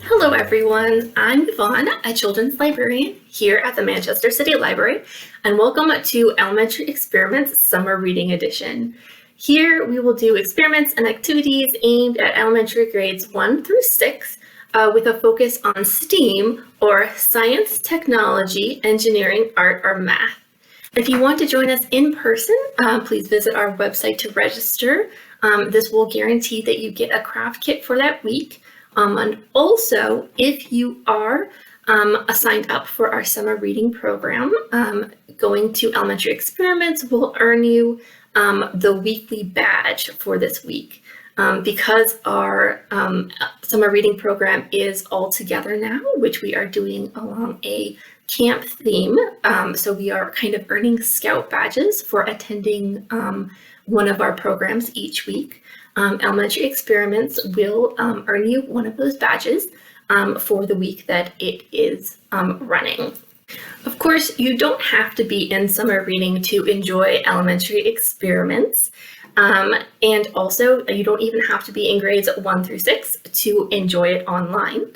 Hello everyone, I'm Yvonne, a children's librarian here at the Manchester City Library, and welcome to Elementary Experiments Summer Reading Edition. Here we will do experiments and activities aimed at elementary grades 1 through 6 with a focus on STEAM, or science, technology, engineering, art, or math. If you want to join us in person, please visit our website to register. This will guarantee that you get a craft kit for that week. And also, if you are signed up for our summer reading program, going to Elementary Experiments will earn you the weekly badge for this week. Because our summer reading program is all together now, which we are doing along a camp theme. So we are kind of earning scout badges for attending one of our programs each week. Elementary Experiments will earn you one of those badges for the week that it is running. Of course, you don't have to be in summer reading to enjoy Elementary Experiments. And also, you don't even have to be in grades 1 through 6 to enjoy it online.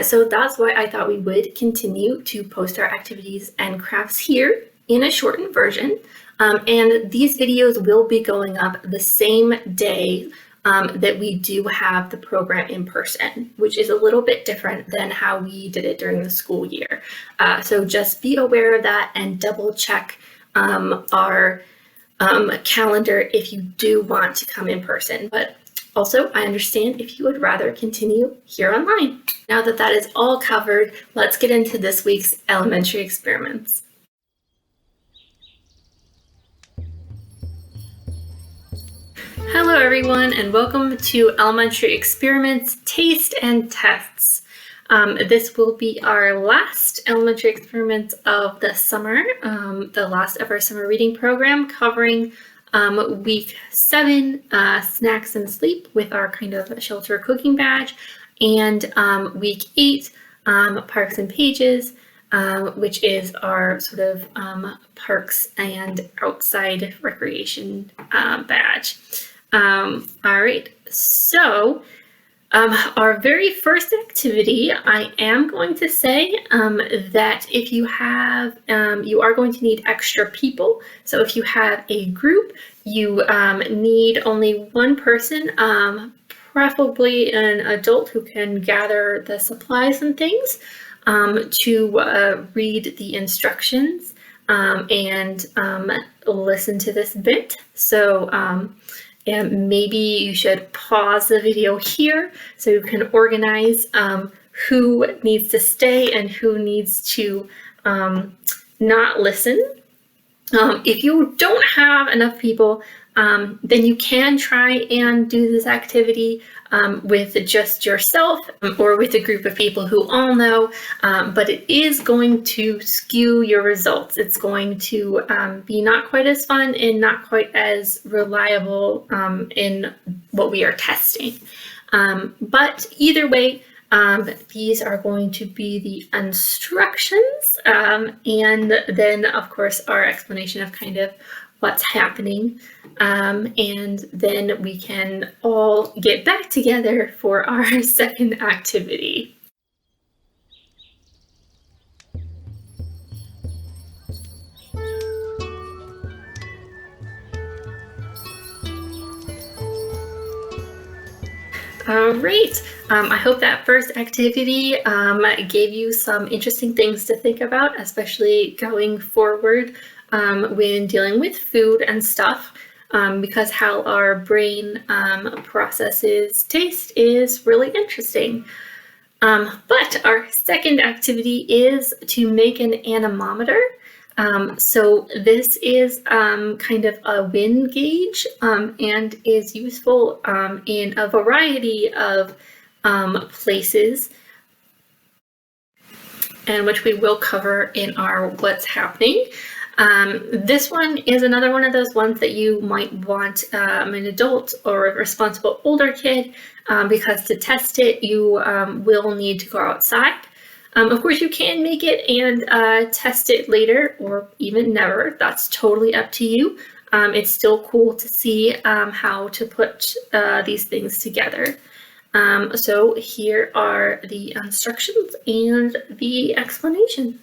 So that's why I thought we would continue to post our activities and crafts here in a shortened version. And these videos will be going up the same day that we do have the program in person, which is a little bit different than how we did it during the school year. So just be aware of that and double check our calendar if you do want to come in person. But also, I understand if you would rather continue here online. Now that that is all covered, let's get into this week's elementary experiments. Hello everyone, and welcome to Elementary Experiments Taste and Tests. This will be our last elementary experiment of the summer, the last of our summer reading program, covering week 7, snacks and sleep, with our kind of shelter cooking badge, and week 8, parks and pages, which is our sort of parks and outside recreation badge. All right, so our very first activity, I am going to say that if you have, you are going to need extra people. So if you have a group, you need only one person, preferably an adult who can gather the supplies and things, to read the instructions and listen to this bit. So and maybe you should pause the video here so you can organize who needs to stay and who needs to not listen. If you don't have enough people, then you can try and do this activity with just yourself or with a group of people who all know, but it is going to skew your results. It's going to be not quite as fun and not quite as reliable in what we are testing. But either way, these are going to be the instructions, and then of course our explanation of kind of what's happening, and then we can all get back together for our second activity. All right, I hope that first activity gave you some interesting things to think about, especially going forward when dealing with food and stuff, because how our brain processes taste is really interesting. But our second activity is to make an anemometer. So this is kind of a wind gauge and is useful in a variety of places, and which we will cover in our What's Happening. This one is another one of those ones that you might want an adult or a responsible older kid, because to test it, you will need to go outside. Of course, you can make it and test it later or even never. That's totally up to you. it's still cool to see how to put these things together. So here are the instructions and the explanation.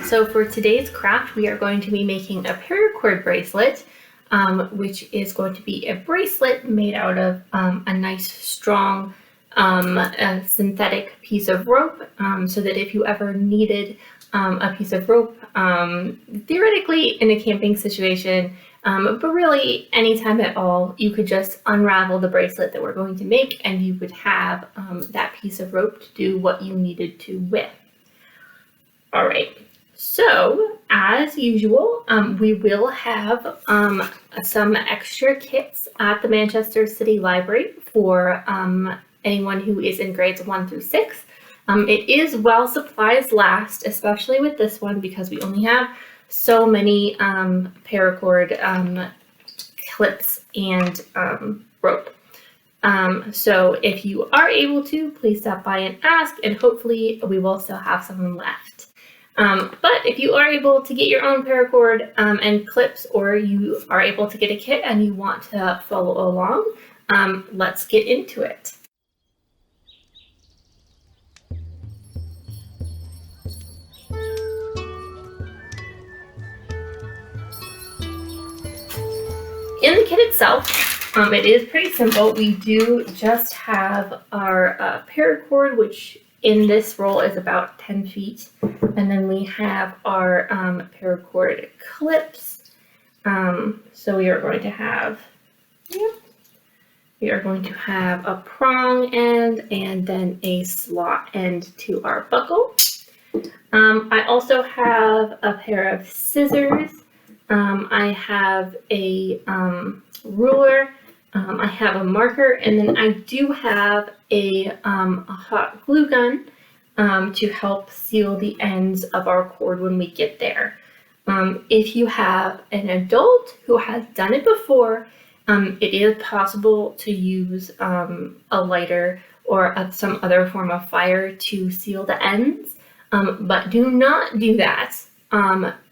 So for today's craft, we are going to be making a paracord bracelet, which is going to be a bracelet made out of a nice, strong, synthetic piece of rope, so that if you ever needed a piece of rope, theoretically in a camping situation, but really anytime at all, you could just unravel the bracelet that we're going to make and you would have that piece of rope to do what you needed to with. All right. So, as usual, we will have some extra kits at the Manchester City Library for anyone who is in grades 1 through 6. It is while supplies last, especially with this one, because we only have so many paracord clips and rope. So if you are able to, please stop by and ask, and hopefully we will still have some left. But if you are able to get your own paracord and clips, or you are able to get a kit and you want to follow along, let's get into it. In the kit itself, it is pretty simple. We do just have our paracord, which in this roll is about 10 feet. And then we have our paracord clips. So we are going to have a prong end and then a slot end to our buckle. I also have a pair of scissors. I have a ruler. I have a marker, and then I do have a hot glue gun to help seal the ends of our cord when we get there. If you have an adult who has done it before, it is possible to use a lighter or some other form of fire to seal the ends, but do not do that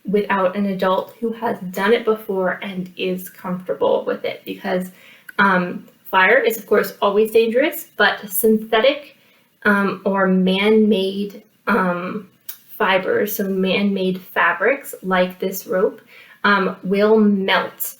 without an adult who has done it before and is comfortable with it, because fire is of course always dangerous, but synthetic or man-made fibers, so man-made fabrics like this rope, will melt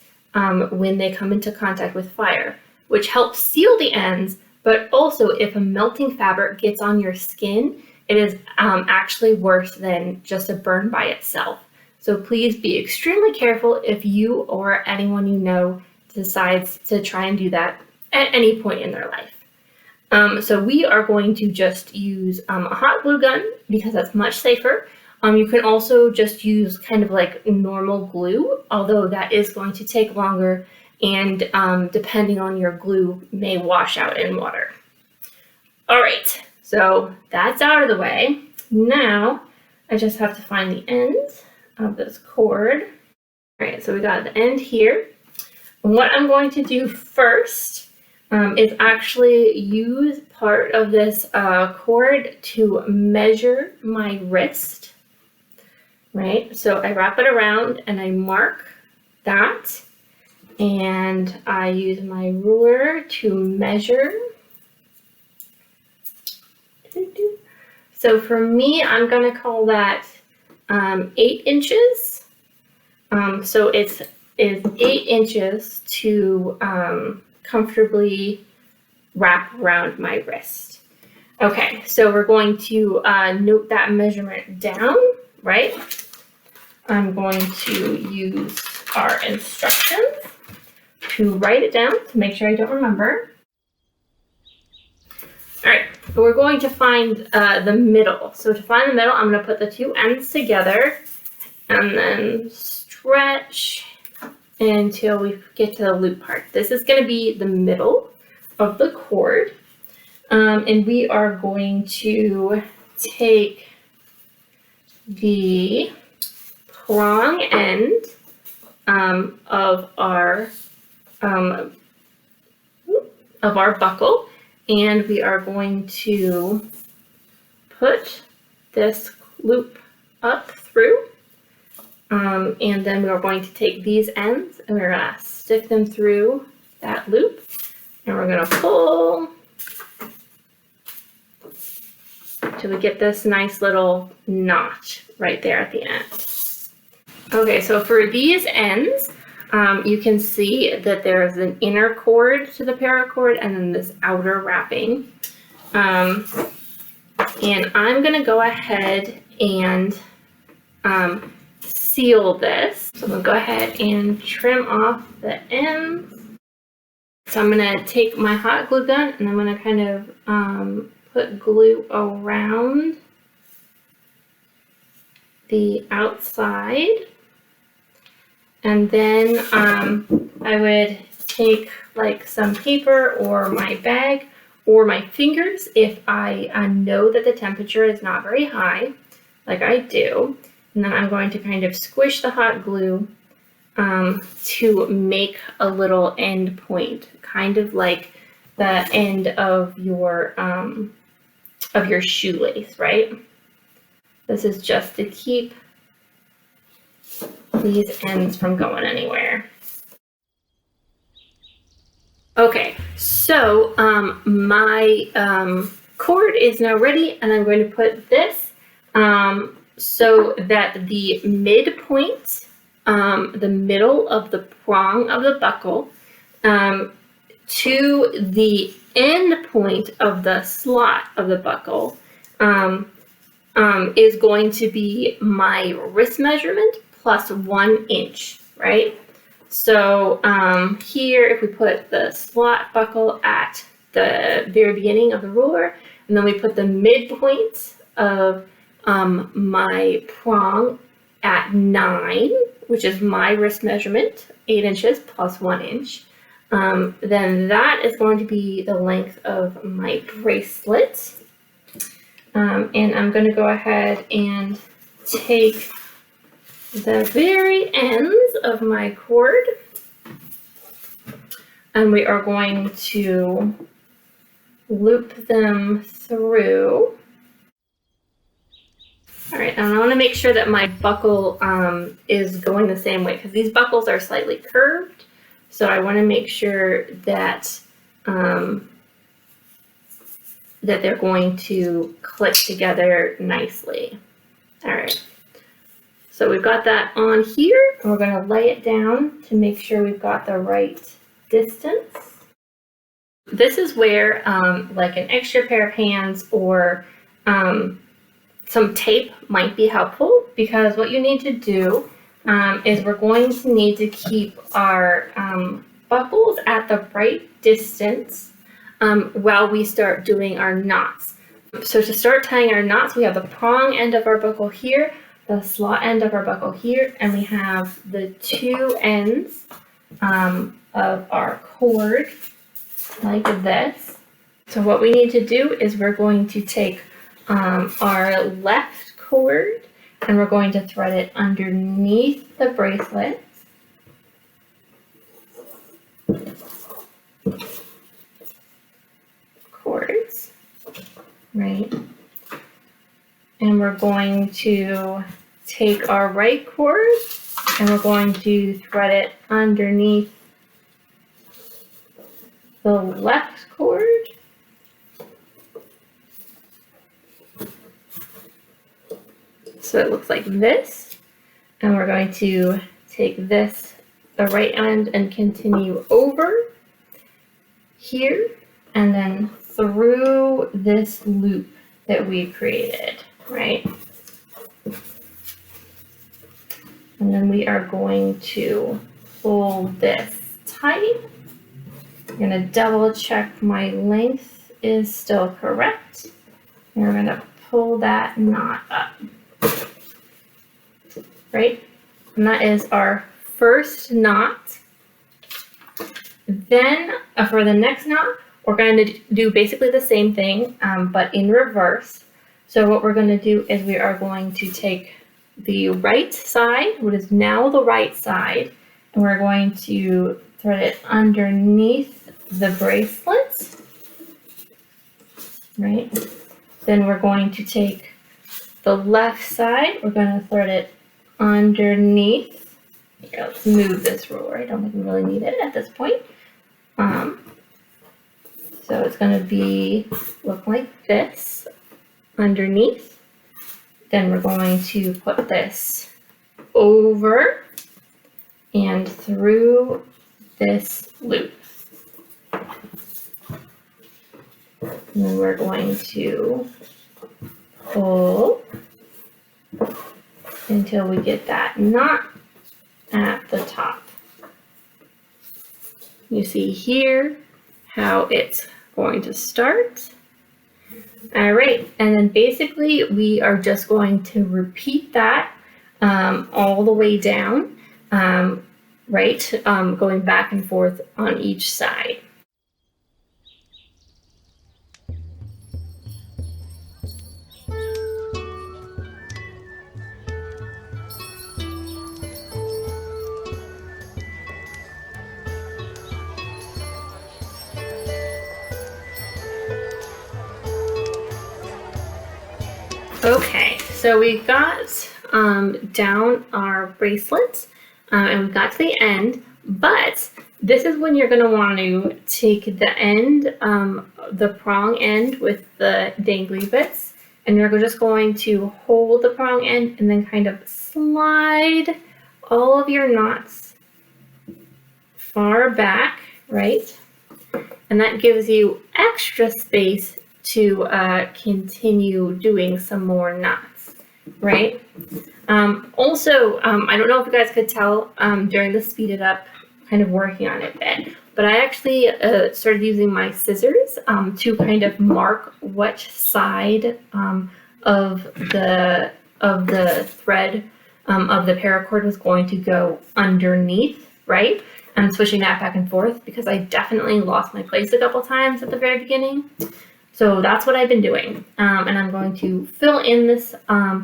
when they come into contact with fire, which helps seal the ends, but also if a melting fabric gets on your skin, it is actually worse than just a burn by itself. So please be extremely careful if you or anyone you know decides to try and do that at any point in their life. So we are going to just use a hot glue gun because that's much safer. You can also just use kind of like normal glue, although that is going to take longer and depending on your glue may wash out in water. All right, so that's out of the way. Now I just have to find the end of this cord. All right, so we got the end here. And what I'm going to do first is actually use part of this cord to measure my wrist, right? So I wrap it around and I mark that, and I use my ruler to measure. So for me, I'm going to call that 8 inches. So it's 8 inches to comfortably wrap around my wrist. Okay, so we're going to note that measurement down, right? I'm going to use our instructions to write it down to make sure I don't remember. All right, so we're going to find the middle. So to find the middle, I'm going to put the two ends together and then stretch until we get to the loop part. This is going to be the middle of the cord, and we are going to take the prong end of our of our buckle, and we are going to put this loop up through, and then we are going to take these ends and we're going to stick them through that loop, and we're going to pull till we get this nice little notch right there at the end. Okay, so for these ends, you can see that there is an inner cord to the paracord and then this outer wrapping. And I'm going to go ahead and seal this. So I'm going to go ahead and trim off the ends. So I'm going to take my hot glue gun and I'm going to kind of put glue around the outside. And then I would take like some paper or my bag or my fingers if I know that the temperature is not very high, like I do. And then I'm going to kind of squish the hot glue to make a little end point, kind of like the end of your shoelace, right? This is just to keep these ends from going anywhere. Okay, so my cord is now ready, and I'm going to put this so that the midpoint, the middle of the prong of the buckle, to the end point of the slot of the buckle is going to be my wrist measurement plus 1 inch, right? So here, if we put the slot buckle at the very beginning of the ruler, and then we put the midpoint of my prong at 9, which is my wrist measurement, 8 inches plus 1 inch, then that is going to be the length of my bracelet. And I'm going to go ahead and take the very ends of my cord, and we are going to loop them through. All right, and I want to make sure that my buckle is going the same way, because these buckles are slightly curved, so I want to make sure that that they're going to click together nicely. All right. So we've got that on here, and we're going to lay it down to make sure we've got the right distance. This is where like an extra pair of hands or some tape might be helpful, because what you need to do is we're going to need to keep our buckles at the right distance while we start doing our knots. So to start tying our knots, we have the prong end of our buckle here, the slot end of our buckle here, and we have the two ends of our cord like this. So what we need to do is we're going to take our left cord and we're going to thread it underneath the bracelet. Cords, right? And we're going to take our right cord and we're going to thread it underneath the left cord. So it looks like this. And we're going to take this, the right end, and continue over here and then through this loop that we created, right? And then we are going to pull this tight. I'm going to double check my length is still correct. And we're going to pull that knot up, right? And that is our first knot. Then for the next knot, we're going to do basically the same thing, but in reverse. So what we're going to do is we are going to take the right side, what is now the right side, and we're going to thread it underneath the bracelet, right? Then we're going to take the left side, we're going to thread it underneath. Here, let's move this ruler. I don't think we really need it at this point. So it's going to look like this underneath. Then we're going to put this over and through this loop. And then we're going to pull until we get that knot at the top. You see here how it's going to start. All right, and then basically we are just going to repeat that all the way down, right, going back and forth on each side. Okay, so we got down our bracelets and we got to the end, but this is when you're going to want to take the end, the prong end with the dangly bits, and you're just going to hold the prong end and then kind of slide all of your knots far back, right? And that gives you extra space to continue doing some more knots, right? Also, I don't know if you guys could tell during the speed it up, kind of working on it a bit, but I actually started using my scissors to kind of mark which side of the thread of the paracord was going to go underneath, right? I'm switching that back and forth because I definitely lost my place a couple times at the very beginning. So that's what I've been doing. And I'm going to fill in this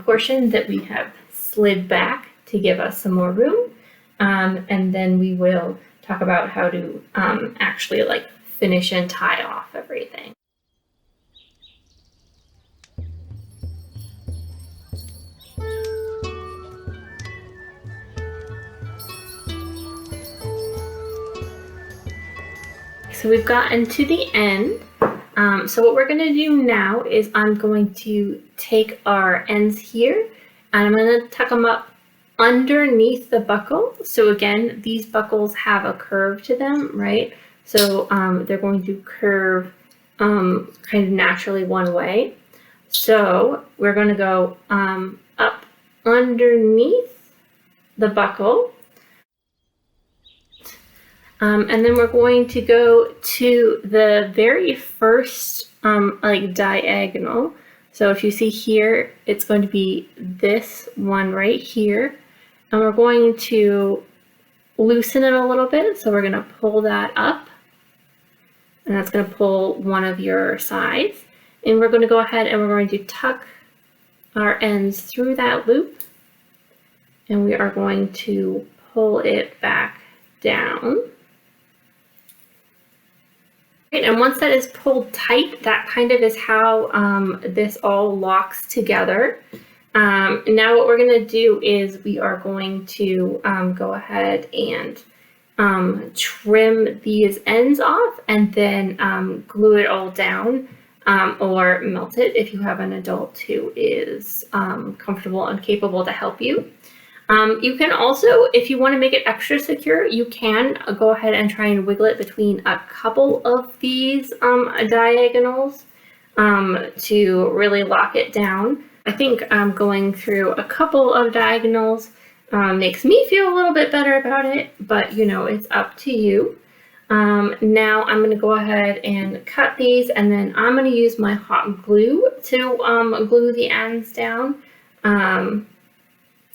portion that we have slid back to give us some more room. And then we will talk about how to actually like finish and tie off everything. So we've gotten to the end. So what we're going to do now is I'm going to take our ends here and I'm going to tuck them up underneath the buckle. So again, these buckles have a curve to them, right? So they're going to curve kind of naturally one way. So we're going to go up underneath the buckle. And then we're going to go to the very first like diagonal. So if you see here, it's going to be this one right here. And we're going to loosen it a little bit. So we're going to pull that up. And that's going to pull one of your sides. And we're going to go ahead and we're going to tuck our ends through that loop. And we are going to pull it back down. And once that is pulled tight, that kind of is how this all locks together. Now what we're going to do is we are going to go ahead and trim these ends off and then glue it all down or melt it if you have an adult who is comfortable and capable to help you. You can also, if you want to make it extra secure, you can go ahead and try and wiggle it between a couple of these diagonals to really lock it down. I think going through a couple of diagonals makes me feel a little bit better about it, but you know, it's up to you. Now I'm going to go ahead and cut these, and then I'm going to use my hot glue to glue the ends down.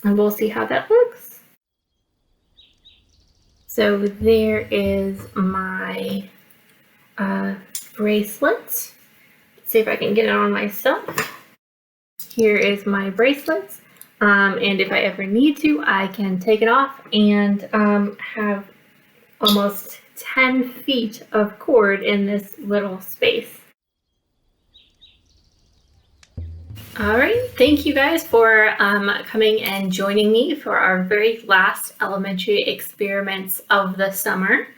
And we'll see how that looks. So there is my bracelet. Let's see if I can get it on myself. Here is my bracelet. And if I ever need to, I can take it off and have almost 10 feet of cord in this little space. All right, thank you guys for coming and joining me for our very last elementary experiments of the summer.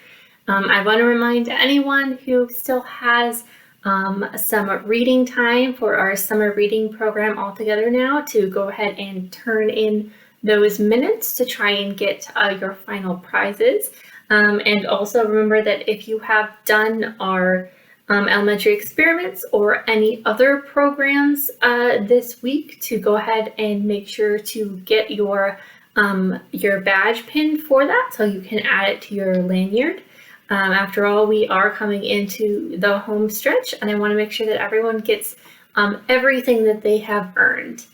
I want to remind anyone who still has some reading time for our summer reading program all together now to go ahead and turn in those minutes to try and get your final prizes. And also remember that if you have done our elementary experiments or any other programs this week, to go ahead and make sure to get your badge pin for that so you can add it to your lanyard. After all, we are coming into the home stretch, and I want to make sure that everyone gets everything that they have earned.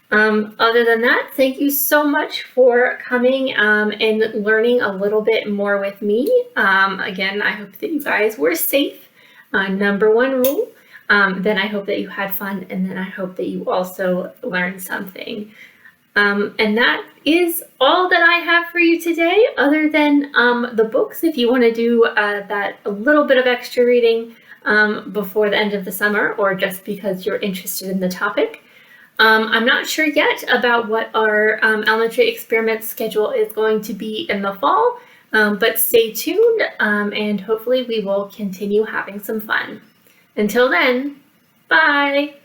Other than that, thank you so much for coming and learning a little bit more with me. Again, I hope that you guys were safe. Number one rule. Then I hope that you had fun, and then I hope that you also learned something. And that is all that I have for you today, other than the books. If you want to do that a little bit of extra reading before the end of the summer, or just because you're interested in the topic. I'm not sure yet about what our elementary experiment schedule is going to be in the fall. But stay tuned, and hopefully we will continue having some fun. Until then, bye!